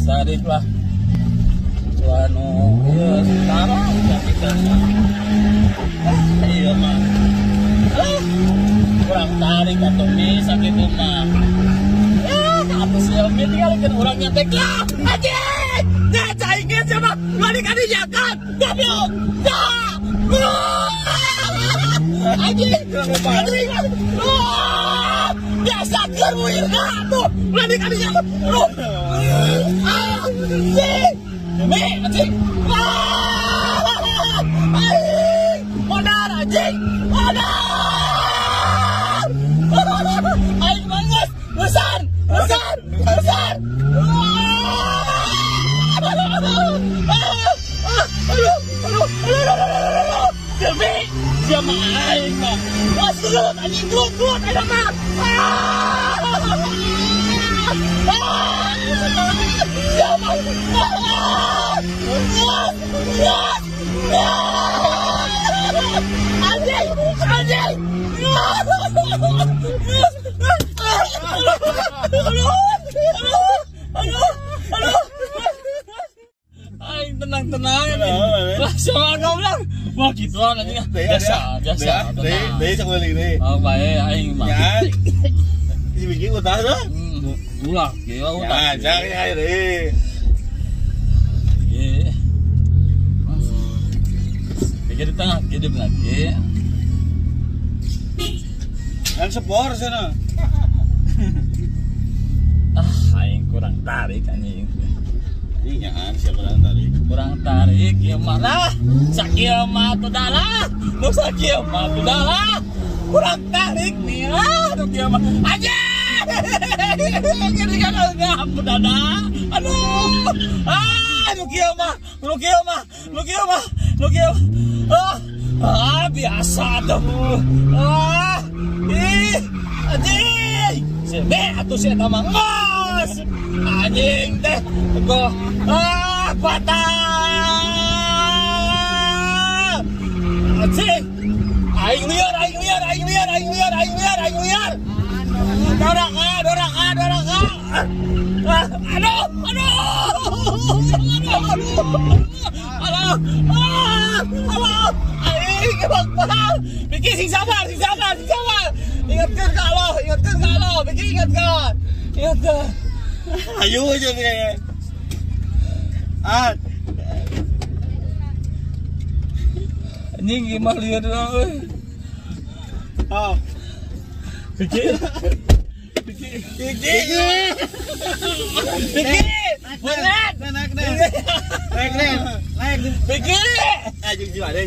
tarik lah. Suanu ya sekarang kita iya mah. Kurang tarik atau bisa gitu mah. Apa sih yang tinggalkan orangnya teklah aja. Nah, caingin sama kali-kali jakat. Goblok. Anjing. Biasa kamu irga tuh. Kali-kali jakat. Demi anjing. Modar anjing. Modar. Aing banget. Besar. Demi siapa aing mah. Wasrut anjing gut ada mah. Siapa? Anjing. Aing tenang lah sama kau bilang wah gitu nanti biasa deh sekali ini oh baik aing mah si bikin utah tuh ulah kira utah jangan air pikir di tengah kiri lagi yang sepor sana aing kurang tarik anjing. Iya kan siapa kurang tarik ya malah sakieu mah tuh dalah nu sakieu mah tuh dalah kurang tarik nih aduh kieu mah aja gini kan enggak dada aduh kieu mah biasa tuh anjing sebe atuh si eta mah ngos anjing teh go patah anjing aing liar dorang aduh aing kebal bikin sing sabar ingatkan ka lo bikin ingatkan ayo aja nih anjing gimana lihat dong oh pikir naik pikir aja jiwa deh